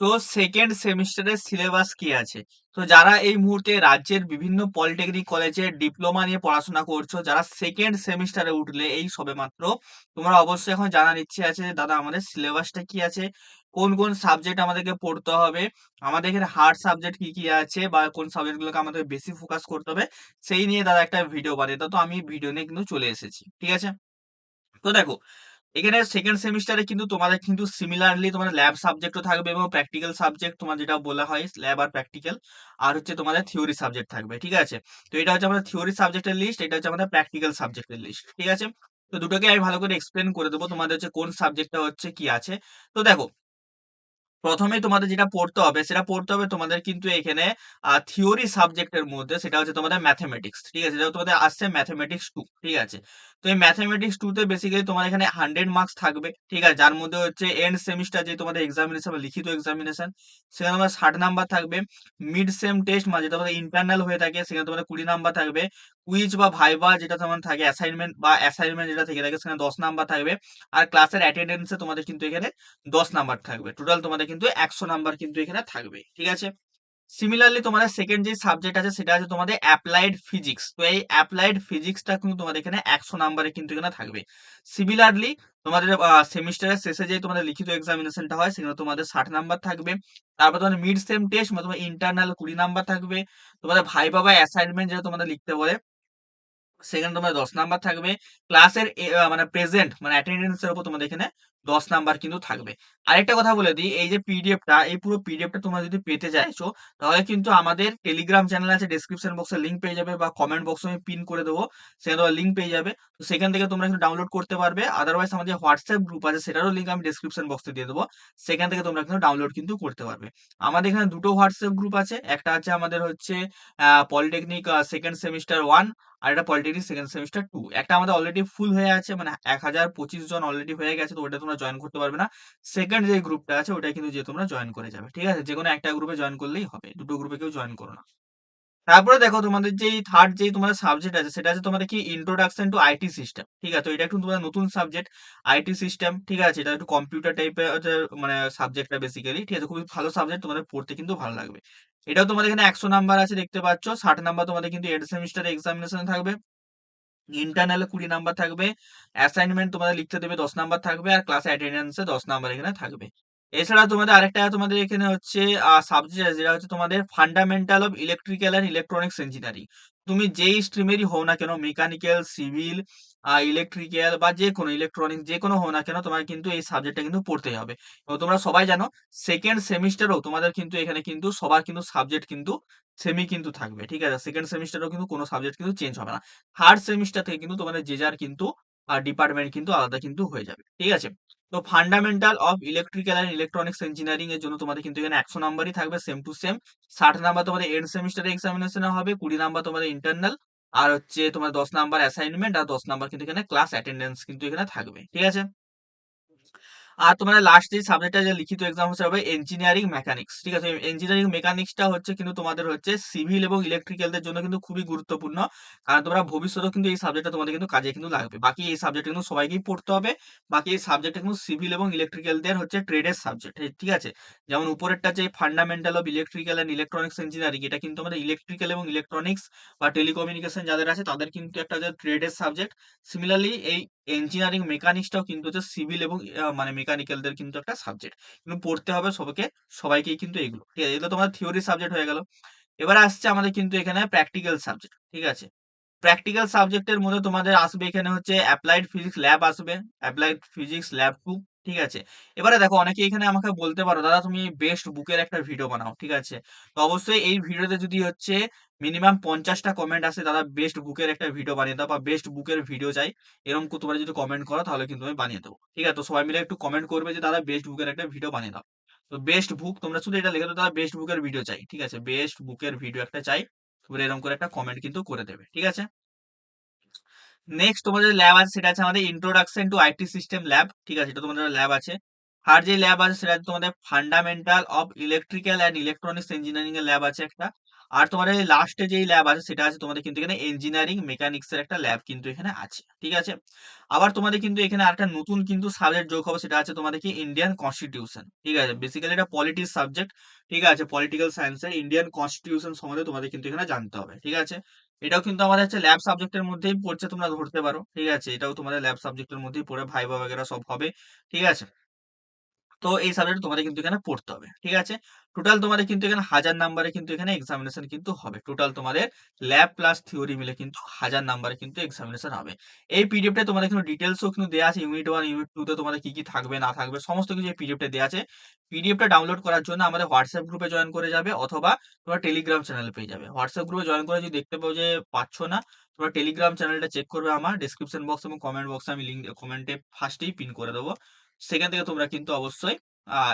তো সেকেন্ড সেমিস্টারের সিলেবাস কি আছে? তো যারা এই মুহূর্তে রাজ্যের বিভিন্ন পলিটেকনিক কলেজে ডিপ্লোমা নিয়ে পড়াশোনা করছো, যারা সেকেন্ড সেমিস্টারে উঠলে এই সবেমাত্র, তোমরা অবশ্যই এখন জানার ইচ্ছে আছে যে দাদা আমাদের সিলেবাসটা কি আছে, কোন কোন সাবজেক্ট আমাদেরকে পড়তে হবে, আমাদের এখানে হার্ড সাবজেক্ট কি কি আছে বা কোন সাবজেক্টগুলোকে আমাদের বেশি ফোকাস করতে হবে, সেই নিয়ে দাদা একটা ভিডিও বানিয়ে দাও। তো আমি ভিডিও নিয়ে কিন্তু চলে এসেছি, ঠিক আছে? তো দেখো, এখানে সেকেন্ড সেমিস্টারে কিন্তু তোমাদের কিন্তু সিমিলারলি তোমাদের ল্যাব সাবজেক্টও থাকবে এবং প্র্যাকটিক্যাল সাবজেক্ট তোমার যেটা বলা হয় ল্যাব আর প্র্যাকটিক্যাল, আর হচ্ছে তোমাদের থিওরি সাবজেক্ট থাকবে, ঠিক আছে? তো এটা হচ্ছে আমাদের থিওরি সাবজেক্টের লিস্ট, এটা হচ্ছে আমাদের প্র্যাকটিক্যাল সাবজেক্টের লিস্ট, ঠিক আছে? তো দুটোকে আমি ভালো করে এক্সপ্লেন করে দেবো তোমাদের হচ্ছে কোন সাবজেক্টটা হচ্ছে কি আছে। তো দেখো, প্রথমে তোমাদের যেটা পড়তে হবে সেটা পড়তে হবে তোমাদের কিন্তু এখানে থিওরি সাবজেক্টের মধ্যে, সেটা হচ্ছে তোমাদের ম্যাথমেটিক্স, ঠিক আছে? যেটা তোমাদের আসছে ম্যাথমেটিক্স টু, ঠিক আছে? তো এই ম্যাথমেটিক্স টু তে বেসিক্যালি তোমার এখানে 100 মার্কস থাকবে, ঠিক আছে? যার মধ্যে হচ্ছে এন্ড সেমিস্টার যে তোমাদের এক্সামিনেশন লিখিত এক্সামিনেশন, সেখানে তোমার 60 নাম্বার থাকবে। মিড সেম টেস্ট মানে যেটা তোমাদের ইন্টারনাল হয়ে থাকে, সেখানে তোমাদের 20 নাম্বার থাকবে। কুইজ বা ভাইবা যেটা তোমার থাকে, অ্যাসাইনমেন্ট যেটা থেকে থাকে, সেখানে 10 নাম্বার থাকবে। আর ক্লাসের অ্যাটেন্ডেন্সে তোমাদের কিন্তু এখানে 10 নাম্বার থাকবে। টোটাল তোমাদের কিন্তু 100 নাম্বার কিন্তু এখানে থাকবে, ঠিক আছে? সিমিলারলি তোমাদের সেকেন্ড যে সাবজেক্ট আছে সেটা আছে তোমাদের অ্যাপ্লাইড ফিজিক্স। তো এই অ্যাপ্লাইড ফিজিক্সটা কিন্তু তোমাদের এখানে 100 নাম্বারে কিন্তু এখানে থাকবে। সিমিলারলি তোমাদের সেমিস্টারের শেষে যে তোমাদের লিখিত এক্সামিনেশনটা হয় সেখানে তোমাদের 60 নাম্বার থাকবে। তারপর তোমাদের মিড সেম টেস্ট মানে তোমার ইন্টারনাল 20 নাম্বার থাকবে। তোমাদের ভাইবা বা অ্যাসাইনমেন্ট যেটা তোমাদের লিখতে বলে, সেখানে তোমার 10 নাম্বার থাকবে। ক্লাসের মানে প্রেজেন্ট মানে অ্যাটেন্ডেন্স এর উপর তোমাদের এখানে 10 নাম্বার কিন্তু থাকবে। আরেকটা কথা বলে দিই, এই যে পিডিএফটা, এই পুরো পিডিএফটা তোমরা যদি পেতে চাইছো, তাহলে কিন্তু আমাদের টেলিগ্রাম চ্যানেল আছে, ডেসক্রিপশন বক্সে লিংক পেয়ে যাবে বা কমেন্ট বক্সে আমি পিন করে দেবো, সেখানে তোমার লিংক পেয়ে যাবে। তো সেখান থেকে তোমরা কিন্তু ডাউনলোড করতে পারবে। আদারওয়াইজ আমাদের হোয়াটসঅ্যাপ গ্রুপ আছে, সেটারও লিংক আমি ডেসক্রিপশন বক্সে দিয়ে দেবো, সেখান থেকে তোমরা কিন্তু ডাউনলোড কিন্তু করতে পারবে। আমাদের এখানে দুটো হোয়াটসঅ্যাপ গ্রুপ আছে, একটা আছে আমাদের হচ্ছে পলিটেকনিক সেকেন্ড সেমিস্টার ওয়ান, আর একটা পলিটেকনিক সেকেন্ড সেমিস্টার টু। একটা আমাদের অলরেডি ফুল হয়ে আছে, মানে 1025 জন অলরেডি হয়ে গেছে, তো ওটা তোমরা জয়েন করতে পারবে না। সেকেন্ড যে গ্রুপটা আছে ওটা কিন্তু যে তোমরা জয়েন করে যাবে, ঠিক আছে? যে কোনো একটা গ্রুপে জয়েন করলেই হবে, দুটো গ্রুপে কেউ জয়েন করো না। তারপরে দেখো, তোমাদের যেই থার্ড যেই তোমাদের সাবজেক্ট আছে সেটা আছে তোমাদের কি ইন্ট্রোডাকশন টু আইটি সিস্টেম, ঠিক আছে? তো এটা একটু তোমাদের নতুন সাবজেক্ট, আইটি সিস্টেম, ঠিক আছে? এটা একটু কম্পিউটার টাইপের মানে সাবজেক্টটা বেসিক্যালি, ঠিক আছে? খুবই ভালো সাবজেক্ট, তোমাদের পড়তে কিন্তু ভালো লাগবে। এটাও তোমাদের এখানে 100 নাম্বার আছে দেখতে পাচ্ছ। 60 নাম্বার তোমাদের কিন্তু এন্ড সেমিস্টার এক্সামিনেশন থাকবে। ইন্টারনালে 20 নাম্বার থাকবে। অ্যাসাইনমেন্ট তোমাদের লিখতে দেবে 10 নাম্বার থাকবে। আর ক্লাস অ্যাটেন্ডেন্সে 10 নাম্বার এখানে থাকবে। এছাড়া তোমাদের আরেকটা তোমাদের এখানে হচ্ছে সাবজেক্ট আছে, যেটা হচ্ছে তোমাদের fundamental of electrical and electronics engineering. তুমি যেই স্ট্রিমেরই হও না কেন, মেকানিক্যাল, সিভিল, ইলেকট্রিক্যাল বা যে কোনো ইলেকট্রনিক্স যে কোনো হও না কেন, তোমার কিন্তু এই সাবজেক্টটা কিন্তু পড়তেই হবে। এবং তোমরা সবাই জানো সেকেন্ড সেমিস্টারও তোমাদের কিন্তু এখানে কিন্তু সবার কিন্তু সাবজেক্ট কিন্তু সেমই কিন্তু থাকবে, ঠিক আছে? সেকেন্ড সেমিস্টারও কিন্তু কোনো সাবজেক্ট কিন্তু চেঞ্জ হবে না। থার্ড সেমিস্টার থেকে কিন্তু তোমাদের যে যার কিন্তু ডিপার্টমেন্ট কিন্তু আলাদা কিন্তু হয়ে যাবে, ঠিক আছে? তো fundamental of electrical and electronics engineering এর জন্য তোমাদের কিন্তু এখানে 100 নাম্বারই থাকবে, সেম টু সেম। 60 নাম্বার তোমাদের এন্ড সেমিস্টারে এক্সামিনেশনে হবে, 20 নাম্বার তোমাদের ইন্টারনাল, আর হচ্ছে তোমার 10 নাম্বার অ্যাসাইনমেন্ট, আর 10 নাম্বার কিন্তু এখানে ক্লাস অ্যাটেন্ডেন্স কিন্তু এখানে থাকবে, ঠিক আছে? আর তোমাদের লাস্ট যে সাবজেক্টটা যে লিখিত এক্সাম হচ্ছে হবে ইঞ্জিনিয়ারিং মেকানিক্স, ঠিক আছে? ইঞ্জিনিয়ারিং মেকানিক্সটা হচ্ছে কিন্তু তোমাদের হচ্ছে সিভিল এবং ইলেকট্রিক্যালদের জন্য কিন্তু খুবই গুরুত্বপূর্ণ। কারণ তোমরা ভবিষ্যতেও কিন্তু এই সাবজেক্টটা তোমাদের কিন্তু কাজে কিন্তু লাগবে। বাকি এই সাবজেক্ট কিন্তু সবাইকেই পড়তে হবে। বাকি এই সাবজেক্টটা কিন্তু সিভিল এবং ইলেকট্রিক্যালদের হচ্ছে ট্রেডের সাবজেক্ট, ঠিক আছে? যেমন উপরেরটা যে fundamental of electrical and electronics engineering, এটা কিন্তু আমাদের ইলেকট্রিক্যাল এবং ইলেকট্রনিক্স বা টেলিকমিউনিকেশন যাদের আছে তাদের কিন্তু একটা ট্রেডের সাবজেক্ট। সিমিলারলি এই ইঞ্জিনিয়ারিং মেকানিক্সটাও কিন্তু হচ্ছে সিভিল এবং মানে মেকানিক্যালদের কিন্তু একটা সাবজেক্ট, কিন্তু পড়তে হবে সবাইকে, সবাইকেই কিন্তু এগুলো, ঠিক আছে? এগুলো তোমার থিওরি সাবজেক্ট হয়ে গেল। এবার আসছে আমাদের কিন্তু এখানে প্র্যাকটিক্যাল সাবজেক্ট, ঠিক আছে? প্র্যাকটিক্যাল সাবজেক্টের মধ্যে তোমাদের আসবে এখানে হচ্ছে অ্যাপ্লাইড ফিজিক্স ল্যাব আসবে, অ্যাপ্লাইড ফিজিক্স ল্যাব টু, ঠিক আছে? এবারে দেখো, অনেকে এখানে আমাকে বলতে পারো দাদা তুমি বেস্ট বুকের একটা ভিডিও বানাও, ঠিক আছে? তো অবশ্যই এই ভিডিওতে যদি হচ্ছে মিনিমাম 50টা কমেন্ট আসে দাদা বেস্ট বুকের একটা ভিডিও বানিয়ে দাও বা বেস্ট বুকের ভিডিও চাই, এরকম তোমরা যদি কমেন্ট করো তাহলে কিন্তু আমি বানিয়ে দেবো, ঠিক আছে? তো সবাই মিলে একটু কমেন্ট করবে যে দাদা বেস্ট বুকের একটা ভিডিও বানিয়ে দাও। তো বেস্ট বুক তোমরা শুধু এটা লিখে দাও, দাদা বেস্ট বুকের ভিডিও চাই, ঠিক আছে? বেস্ট বুকের ভিডিও একটা চাই, তোমরা এরকম করে একটা কমেন্ট কিন্তু করে দেবে, ঠিক আছে? নেক্সট তোমাদের ল্যাব আছে, সেটা আছে আমাদের introduction to IT system lab, ঠিক আছে? এটা তোমাদের ল্যাব আছে। আর যে ল্যাব আছে সেটা তোমাদের fundamental of electrical and electronics engineering এর ল্যাব আছে একটা। আর তোমার এই লাস্টে যেই ল্যাব আছে সেটা আছে তোমাদের কিন্তু এখানে ইঞ্জিনিয়ারিং মেকানিক্স এর একটা ল্যাব কিন্তু এখানে আছে, ঠিক আছে। আবার তোমাদের কিন্তু এখানে আরেকটা নতুন কিন্তু সাবজেক্ট যোগ হবে, সেটা আছে তোমাদের কি ইন্ডিয়ান কনস্টিটিউশন, ঠিক আছে। বেসিক্যালি এটা পলিটিক্স সাবজেক্ট, ঠিক আছে। পলিটিক্যাল সায়েন্সের ইন্ডিয়ান কনস্টিটিউশন সম্বন্ধে তোমাদের কিন্তু এখানে জানতে হবে, ঠিক আছে। এটাও কিন্তু আমাদের হচ্ছে ল্যাব সাবজেক্টের মধ্যেই পড়ছে, তোমরা ধরতে পারো, ঠিক আছে। এটাও তোমাদের ল্যাব সাবজেক্টের মধ্যেই পড়ে ভাইবা বগেরা সব হবে, ঠিক আছে। তো এই সাবজেক্ট তোমাদের কিন্তু এখানে পড়তে হবে, ঠিক আছে। টোটাল তোমাদের কিন্তু এখানে 1000 নাম্বারে কিন্তু এখানে এক্সামিনেশন কিন্তু হবে। টোটাল তোমাদের ল্যাব প্লাস থিওরি মিলে কিন্তু 1000 নাম্বারে কিন্তু এক্সামিনেশন হবে। এই পিডিএফটা তোমাদের কিন্তু ডিটেইলসও কিন্তু দেয়া আছে। ইউনিট 1 ইউনিট 2 তে তোমাদের কি কি থাকবে না থাকবে সমস্ত কিছু এই পিডিএফটা দেয়া আছে। পিডিএফটা ডাউনলোড করার জন্য আমাদের হোয়াটসঅ্যাপ গ্রুপে জয়েন করে যাবে, অথবা তোমরা টেলিগ্রাম চ্যানেলে পেয়ে যাবে। হোয়াটসঅ্যাপ গ্রুপে জয়েন করে যদি দেখতে পাও যে পাচ্ছ না, তোমরা টেলিগ্রাম চ্যানেলটা চেক করবে। আমার ডেসক্রিপশন বক্স এবং কমেন্ট বক্সে আমি লিংক কমেন্টে ফার্স্টেই পিন করে দেবো। সেখান থেকে তোমরা কিন্তু অবশ্যই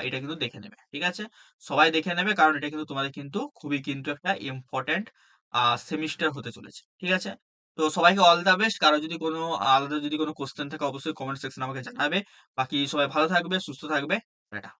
এটা কিন্তু দেখে নেবে, ঠিক আছে। সবাই দেখে নেবে, কারণ এটা কিন্তু তোমাদের কিন্তু খুবই কিন্তু একটা ইম্পর্টেন্ট সেমিস্টার হতে চলেছে, ঠিক আছে। তো সবাইকে অল দ্য বেস্ট। কারো যদি কোনো আলাদা যদি কোনো কোশ্চেন থাকে অবশ্যই কমেন্ট সেকশনে আমাকে জানাবে। বাকি সবাই ভালো থাকবে, সুস্থ থাকবে। টাটা।